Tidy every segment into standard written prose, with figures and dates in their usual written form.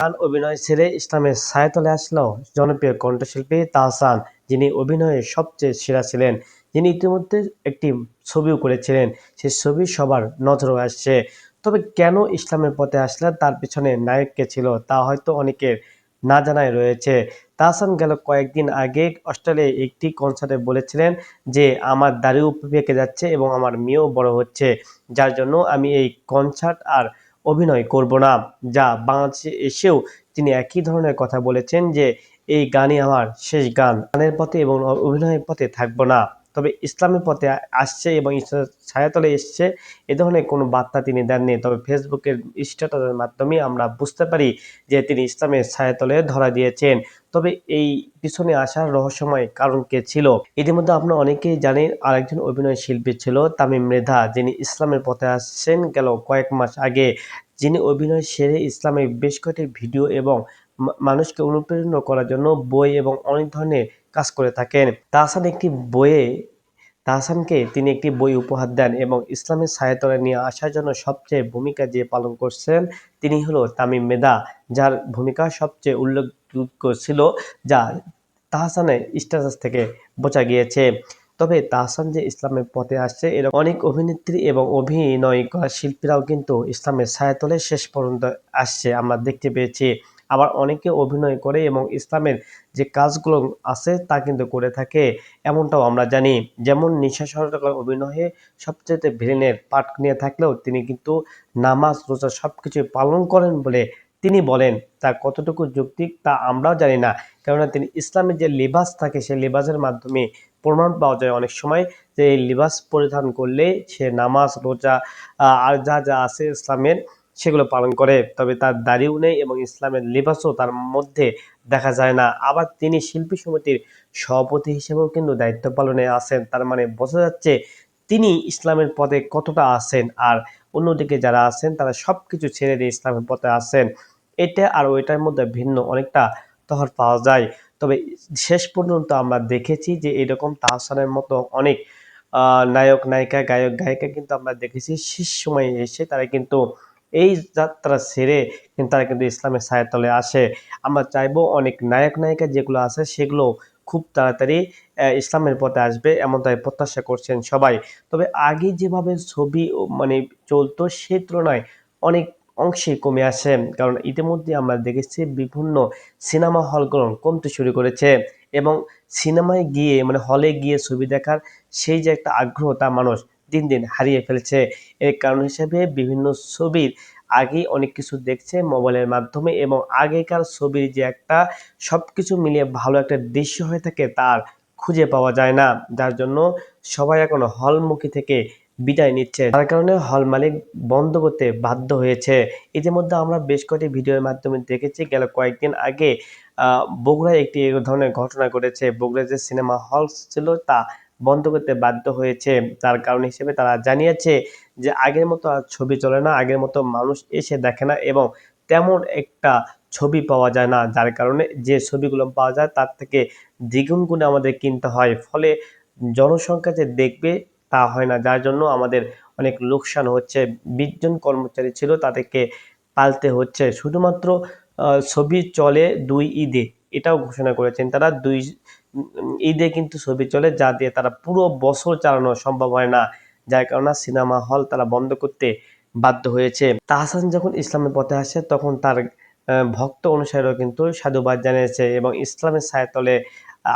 গান অভিনয় ছেড়ে ইসলামের ছায়াতলে আসলো জনপ্রিয় কণ্ঠশিল্পী তাহসান, যিনি অভিনয়ে সবচেয়ে সেরা ছিলেন। যিনি ইতিমধ্যে একটি ছবিও করেছিলেন, সেই ছবি সবার নজরে আসছে। তবে কেন ইসলামের পথে আসলেন, তার পিছনে নায়ক কে ছিল, তা হয়তো অনেকের না জানাই রয়েছে। তাহসান গেল কয়েকদিন আগে অস্ট্রেলিয়ায় একটি কনসার্টে বলেছিলেন যে আমার দাড়িও পেকে যাচ্ছে এবং আমার মেয়েও বড় হচ্ছে, যার জন্য আমি এই কনসার্ট আর অভিনয় করব না। যা বাংলাদেশে এসেও তিনি একই ধরনের কথা বলেছেন যে এই গানই আমার শেষ গান, গানের পথে এবং অভিনয়ের পথে থাকবো না। তবে ইসলামের পথে আসছে এবং ইসলামের ছায়াতলে এসছে, এ ধরনের কোনো বার্তা তিনি দেননি। তবে ফেসবুকের স্ট্যাটাসের মাধ্যমে আমরা বুঝতে পারি যে তিনি ইসলামের ছায়াতলে ধরা দিয়েছেন। তবে এই পিছনে আসার রহস্যময় কারণ কে ছিল? ইতিমধ্যে আপনারা অনেকেই জানেন আরেকজন অভিনয় শিল্পী ছিল তামিম মৃধা, যিনি ইসলামের পথে আসছেন গেল কয়েক মাস আগে। যিনি অভিনয় সেরে ইসলামের বেশ কয়েকটি ভিডিও এবং মানুষকে অনুপ্রেরণা করার জন্য বই এবং অনেক ধরনের কাজ করে থাকেন। তাহসানকে তিনি একটি বই উপহার দেন এবং ইসলামের ছায়াতলে নিয়ে আসার জন্য সবচেয়ে ভূমিকা যে পালন করছেন তিনি হলো তামিম মৃধা, যার ভূমিকা সবচেয়ে উল্লেখযোগ্য ছিল, যা তাহসানের স্ট্যাটাস থেকে বোঝা গিয়েছে। তবে তাহসান যে ইসলামের পথে আসছে, এরকম অনেক অভিনেত্রী এবং অভিনয় করা শিল্পীরাও কিন্তু ইসলামের ছায়াতলে শেষ পর্যন্ত আসছে, আমরা দেখতে পেয়েছি। আবার অনেকে অভিনয় করে এবং ইসলামের যে কাজগুলো আছে তা কিন্তু করে থাকে, এমনটাও আমরা জানি। যেমন নিশা সরকার অভিনয়ে সবচেয়ে ভিলেনের পাঠ নিয়ে থাকলেও তিনি কিন্তু নামাজ রোজা সবকিছু পালন করেন বলে তিনি বলেন। তা কতটুকু যৌক্তিক তা আমরাও জানি না, কেননা তিনি ইসলামের যে লিবাস থাকে সেই লিবাসের মাধ্যমে প্রমাণ পাওয়া যায় অনেক সময় যে এই লিবাস পরিধান করলে সে নামাজ রোজা আর যা যা আছে ইসলামের সেগুলো পালন করে। তবে তার দাড়িও নেই এবং ইসলামের লিবাসও তার মধ্যে দেখা যায় না। আবার তিনি শিল্পী সমিতির সভাপতি হিসেবেও কিন্তু দায়িত্ব পালনে আছেন, তার মানে বোঝা যাচ্ছে তিনি ইসলামের পথে কতটা আছেন। আর অন্যদিকে যারা আছেন তারা সবকিছু ছেড়ে দিয়ে ইসলামের পথে আছেন। এটা আর ওইটার মধ্যে ভিন্ন অনেকটা তফাৎ পাওয়া যায়। তবে শেষ পর্যন্ত আমরা দেখেছি যে এরকম তাহসানের মতো অনেক নায়ক নায়িকা গায়ক গায়িকা কিন্তু আমরা দেখেছি শেষ সময়ে এসে তারা কিন্তু এই যাত্রা ছেড়ে কিন্তু তারা কিন্তু ইসলামের ছায়াতলে আসে। আমরা চাইবো অনেক নায়ক নায়িকা যেগুলো আছে সেগুলো খুব তাড়াতাড়ি ইসলামের পথে আসবে, এমনটাই প্রত্যাশা করছেন সবাই। তবে আগে যেভাবে ছবি মানে চলতো সে তুলনায় অনেক অংশেই কমে আসে, কারণ ইতিমধ্যে আমরা দেখেছি বিভিন্ন সিনেমা হলগুলো কমতে শুরু করেছে এবং সিনেমায় গিয়ে মানে হলে গিয়ে ছবি দেখার সেই যে একটা আগ্রহ তা মানুষ দিন দিন হারিয়ে ফেলছে। এর কারণ হিসেবে বিভিন্ন ছবির আগে অনেক কিছু দেখছে মোবাইলের মাধ্যমে এবং আগেকার ছবির যে একটা সবকিছু মিলিয়ে ভালো একটা দৃশ্য হয়ে থাকে তার খুঁজে পাওয়া যায় না, যার জন্য সবাই এখন হলমুখী থেকে বিদায় নিচ্ছে, যার কারণে হল মালিক বন্ধ করতে বাধ্য হয়েছে। ইতিমধ্যে আমরা বেশ কয়েকটি ভিডিওর মাধ্যমে দেখেছি গেল কয়েকদিন আগে বগুড়ায় একটি এ ধরনের ঘটনা ঘটেছে। বগুড়ায় যে সিনেমা হল ছিল তা বন্ধ করতে বাধ্য হয়েছে। তার কারণ হিসেবে তারা জানিয়েছে যে আগের মতো আর ছবি চলে না, আগের মতো মানুষ এসে দেখে না এবং তেমন একটা ছবি পাওয়া যায় না, যার কারণে যে ছবিগুলো পাওয়া যায় তার থেকে দ্বিগুণ গুণে আমাদের কিনতে হয়। ফলে জনসংখ্যা যে দেখবে তা হয় না, যার জন্য আমাদের অনেক লোকসান হচ্ছে। 20 জন কর্মচারী ছিল, তাদেরকে পালতে হচ্ছে। শুধুমাত্র ছবি চলে 2 ঈদে, এটাও ঘোষণা করেছেন তারা। 2 ঈদে কিন্তু ছবি চলে, যা দিয়ে তারা পুরো বছর চালানো সম্ভব হয় না, যার কারণে সিনেমা হল তারা বন্ধ করতে বাধ্য হয়েছে। তাহসান যখন ইসলামের পথে আসে তখন তার ভক্ত অনুসারীরাও কিন্তু সাধুবাদ জানিয়েছে এবং ইসলামের ছায়াতলে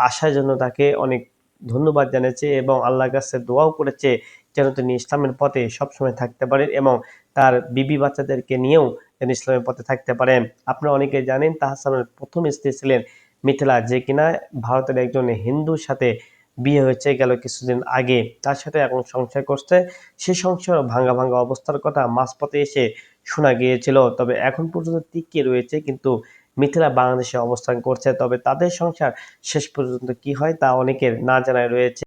আসার জন্য তাকে অনেক ধন্যবাদ জানিয়েছে এবং আল্লাহর কাছে দোয়াও করেছে যেন তিনি ইসলামের পথে সবসময় থাকতে পারেন এবং তার বিবি বাচ্চাদেরকে নিয়েও যেন ইসলামের পথে থাকতে পারেন। আপনারা অনেকে জানেন তাহসানের প্রথম স্ত্রী ছিলেন মিথিলা, যে কিনা ভারতের একজন হিন্দুর সাথে বিয়ে হয়েছে গেল কিছুদিন আগে, তার সাথে এখন সংসার করছে। সে সংসার ভাঙা ভাঙা অবস্থার কথা মাঝপথে এসে শোনা গিয়েছিল। তবে এখন পর্যন্ত টিকে রয়েছে, কিন্তু মিথিলা বাংলাদেশে অবস্থান করছে। তবে তাদের সংসার শেষ পর্যন্ত কি হয় তা অনেকের না জানায় রয়েছে।